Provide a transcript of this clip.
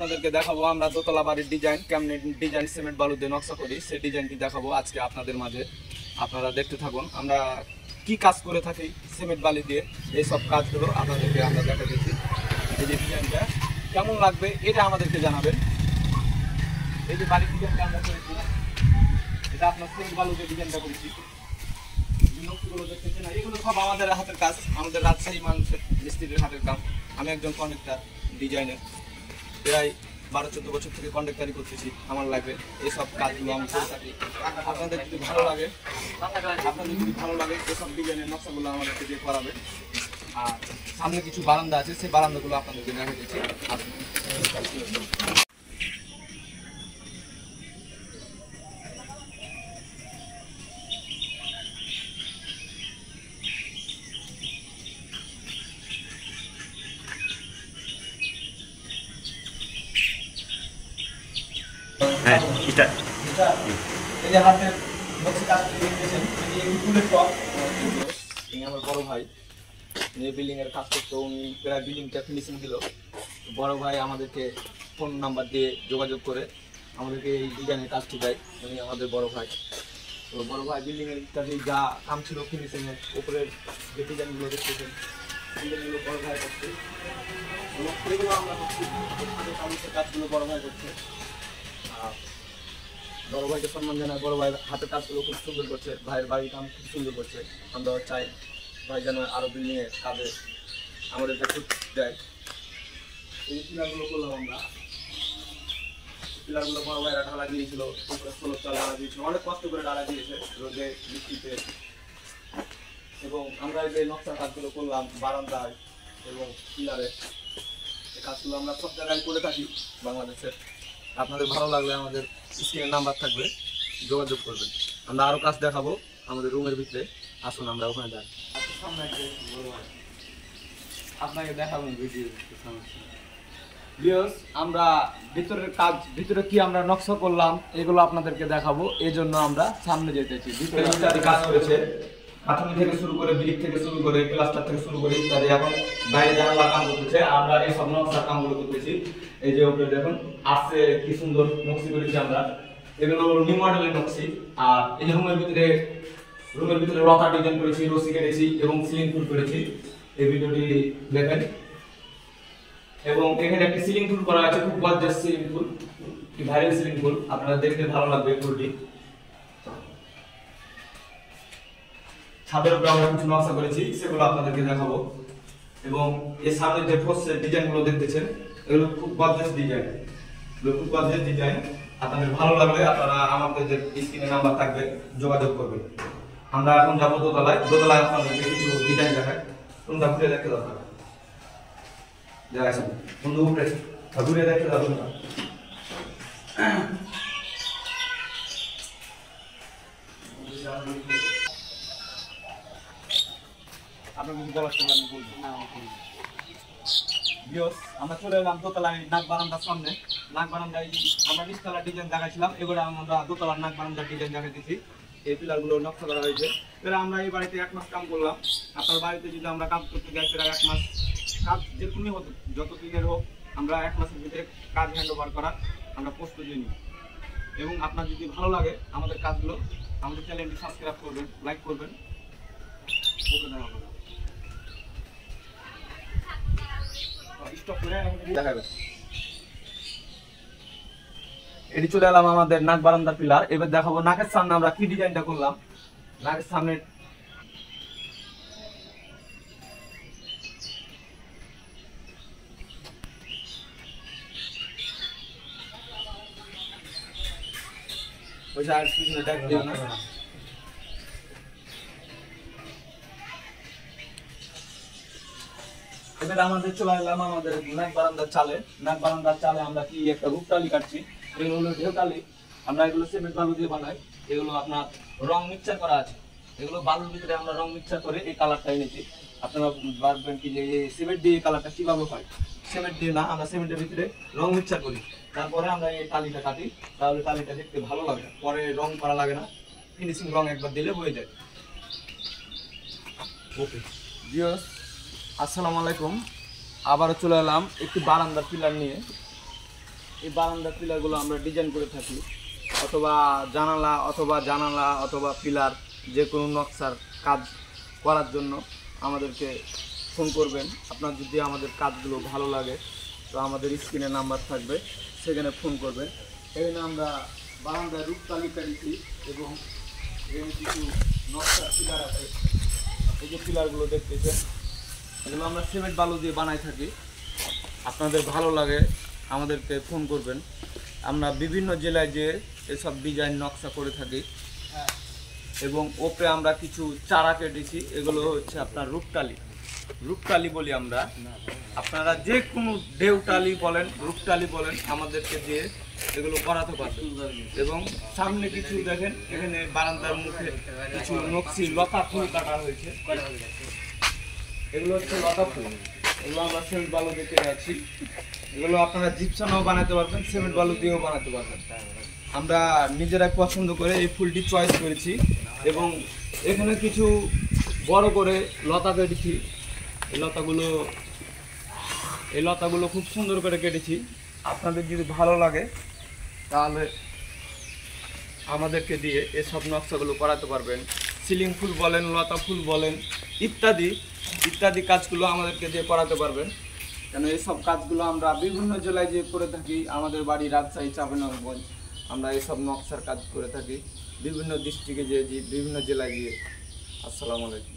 আপনাদেরকে দেখাবো আমরা দোতলা বাড়ির ডিজাইন কেমনে ডিজাইন সিমেন্ট বালু দিয়ে নকশা করি সেই ডিজাইনটি দেখাবো আজকে আপনাদের মাঝে। আপনারা দেখতে থাকুন আমরা কি কাজ করে থাকি সিমেন্ট বালি দিয়ে, এই সব কাজগুলো আপনাদেরকে আমরা দেখা দিচ্ছি। এই যে ডিজাইনটা কেমন লাগবে এটা আমাদেরকে জানাবেন। এই যে বাড়ির ডিজাইনটা আমরা করেছি, এটা আপনার সিমেন্ট বালু দিয়ে ডিজাইনটা করেছি। নকশাগুলো দেখতেছেন না, এগুলো সব আমাদের হাতের কাজ, আমাদের রাজশাহী মানুষের মিস্ত্রির হাতের কাজ। আমি একজন কন্ট্রাক্টর ডিজাইনের, প্রায় 12-14 বছর থেকে কন্ট্রাক্টারি করতেছি। আমার লাইফে এইসব কাজগুলো আমি করে থাকি। আপনাদের যদি ভালো লাগে এসব ডিজাইনের নকশাগুলো আমাদেরকে দিয়ে করাবে। আর সামনে কিছু বারান্দা আছে, সেই বারান্দাগুলো আপনাদেরকে দেখা দিচ্ছি। হ্যাঁ, এটা এই যে হাতের বক্সে কাজ করে দিয়েছেন, এই ফুলের টপ ইনি আমার বড় ভাই, এই বিল্ডিং এর কাজ করতে উনি প্রায় বিল্ডিংটা ফিনিশিং দিল। বড় ভাই আমাদেরকে ফোন নাম্বার দিয়ে যোগাযোগ করে আমাদেরকে এই ডিজাইনের কাজটি দেয়। উনি আমাদের বড় ভাই। তো বড় ভাই বিল্ডিং এর কাজে যা কাম ছিল ফিনিশিং এর উপরের যে ডিজাইনগুলো দেখতেছেন ডিজাইনগুলো বড় ভাই করছে, এগুলো আমরা করছি। কাজগুলো বড় ভাই করছে। বড় ভাইকে সম্মান জানায়, বড় ভাই হাতের কাজগুলো খুব সুন্দর করছে, ভাইয়ের বাড়ির কাম খুব সুন্দর করছে। আমরা চাই ভাই যেন আরো বিল্ডিং এর কাজে আমাদেরকে খুব দেয়। এই পিলারগুলো করলাম আমরা, পিলারগুলো বড় ভাইরা ঢালা দিয়েছিল, উপরে 16 চাল ঢালা দিয়েছিল, অনেক কষ্ট করে ঢালা দিয়েছে রোদে বৃষ্টিতে। এবং আমরা এই যে নকশার কাজগুলো করলাম বারান্দায় এবং পিলারে, এই কাজগুলো আমরা সব জায়গায় করে থাকি বাংলাদেশের। আপনাদের ভালো লাগলে আমাদের স্ক্রিনের নাম্বার থাকবে, যোগাযোগ করবেন। আমরা আরো কাজ দেখাবো আমাদের রুমের ভিতরে, আসুন আমরা ওখানে যাই। আপনাকে দেখাবো ভিডিও। আমরা ভিতরের কাজ, ভিতরে কি আমরা নকশা করলাম এগুলো আপনাদেরকে দেখাবো, এই জন্য আমরা সামনে যেতেছি। ভিতরে ইত্যাদি কাজ করেছে, কাঠুনি থেকে শুরু করে ব্রিক থেকে শুরু করে প্লাস্টার থেকে শুরু করে ইত্যাদি। এখন বাইরে জানালা কাম করতেছে, আমরা এই সব নকশার কামগুলো করতেছি। এই যে উপরে দেখুন আসছে কি সুন্দর নকশি করেছি আমরা, এগুলো নিউ মডেলের নকশি। আর এই যে রুমের ভিতরে রকা ডিজাইন করেছি, রশি কেটেছি এবং সিলিং ফুল করেছি। এই ভিডিওটি দেখেন। এবং এখানে একটা সিলিং ফুল করা আছে, খুব গর্জিয়াস সিলিং ফুল, ভাইরাল সিলিং ফুল, আপনারা দেখতে ভালো লাগবে ফুলটি। ছাদের উপরে আমরা কিছু নকশা করেছি, সেগুলো আপনাদেরকে দেখাবো। এবং এর সামনে যে ফোর্সের ডিজাইনগুলো দেখতেছেন এগুলো খুব গর্জিয়াস ডিজাইন। আপনাদের ভালো লাগলে আপনারা আমাদের যে স্ক্রিনে নাম্বার থাকবে যোগাযোগ করবেন। আমরা এখন যাবো দোতলায় আপনাদেরকে কিছু ডিজাইন দেখায়। তোমরা ঘুরে দেখতে দরকার যাচ্ছেন বন্ধু, উপরে ঘুরে দেখতে যাবো না। আপনার কিছু বলার সময় আমি বলবো না। আমরা চলে এলাম দোতলায় নাক বারান্দার সামনে। নাক বারান্দায় আমরা নিচতলার ডিজাইন দেখাচ্ছিলাম, এবারে আমরা দোতলার নাক বারান্দার ডিজাইন দেখাচ্ছি। এই পিলারগুলো নকশা করা হয়েছে। এবারে আমরা এই বাড়িতে 1 মাস কাম করলাম। আপনার বাড়িতে যদি আমরা কাজ করতে যাই প্রায় 1 মাস, কাজ যেরকমই হোক, যত দিনের হোক, আমরা 1 মাসের ভিতরে কাজ হ্যান্ড ওভার করার আমরা প্রস্তুতি নিই। এবং আপনার যদি ভালো লাগে আমাদের কাজগুলো, আমাদের চ্যানেলটি সাবস্ক্রাইব করবেন, লাইক করবেন। এটি চলে এলাম আমাদের নাক বারান্দার পিলার। এবার দেখাবো নাকের সামনে আমরা কি ডিজাইনটা করলাম। নাকের সামনে এবার আমাদের চলে এলাম আমাদের নাক বারান্দার চালে আমরা কি একটা রূপটালি কাটছি। এগুলো হলো ঢেউটালি, আমরা এগুলো সিমেন্ট বালু দিয়ে বানাই। এগুলো আপনার রং মিক্সচার করা আছে, এগুলো বালুর ভিতরে আমরা রং মিক্সচার করে এই কালারটা এনেছি। আপনারা ভাববেন কি যে সিমেন্ট দিয়ে এই কালারটা কিভাবে হয়। সিমেন্ট দিয়ে না, আমরা সিমেন্টের ভিতরে রং মিক্সচার করি, তারপরে আমরা এই টালিটা কাটি, তাহলে টালিটা দেখতে ভালো লাগে, পরে রং করা লাগে না, ফিনিশিং রং একবার দিলে হয়ে যায়। ওকে ভিউয়ার্স, আসসালামু আলাইকুম। আবারও চলে এলাম একটি বারান্দার পিলার নিয়ে। এই বারান্দার পিলারগুলো আমরা ডিজাইন করে থাকি, অথবা জানালা অথবা পিলার, যে কোনো নকশার কাজ করার জন্য আমাদেরকে ফোন করবেন। আপনার যদি আমাদের কাজগুলো ভালো লাগে তো আমাদের স্ক্রিনে নাম্বার থাকবে, সেখানে ফোন করবেন। এখানে আমরা বারান্দায় রূপ তালিকা দিচ্ছি এবং এখানে কিছু নকশার পিলার আছে। এই যে পিলারগুলো দেখতেছেন, এগুলো আমরা সিমেন্ট বালু দিয়ে বানাই থাকি। আপনাদের ভালো লাগে আমাদেরকে ফোন করবেন। আমরা বিভিন্ন জেলায় যে এসব ডিজাইন নকশা করে থাকি এবং ওপরে আমরা কিছু চারা কেটেছি। এগুলো হচ্ছে আপনার রূপটালি বলি আমরা। আপনারা যে কোনো দেউটালি বলেন, রূপটালি বলেন, আমাদেরকে দিয়ে এগুলো করাতে পারবেন। এবং সামনে কিছু দেখেন, এখানে বারান্দার মুখে কিছু নকশি লতা ফুল কাটা হয়েছে। এগুলো হচ্ছে লতা ফুল, এগুলো আমরা সিমেন্ট বালু দিয়ে কেটে আছি। এগুলো আপনারা জিপসামও বানাতে পারবেন, সিমেন্ট বালু দিয়েও বানাতে পারবেন। আমরা নিজেরাই পছন্দ করে এই ফুলটি চয়েস করেছি এবং এখানে কিছু বড় করে লতা কেটেছি। এই লতাগুলো খুব সুন্দর করে কেটেছি। আপনাদের যদি ভালো লাগে তাহলে আমাদেরকে দিয়ে এসব নকশাগুলো করাতে পারবেন। সিলিং ফুল বলেন, লতা ফুল বলেন, ইত্যাদি কাজগুলো আমাদেরকে দিয়ে করাতে পারবেন। কেন এইসব কাজগুলো আমরা বিভিন্ন জেলায় যে করে থাকি। আমাদের বাড়ি রাজশাহী, চাঁপাইনবাবগঞ্জ। আমরা এইসব নকশার কাজ করে থাকি বিভিন্ন ডিস্ট্রিক্টে, যে বিভিন্ন জেলায় গিয়ে। আসসালামু আলাইকুম।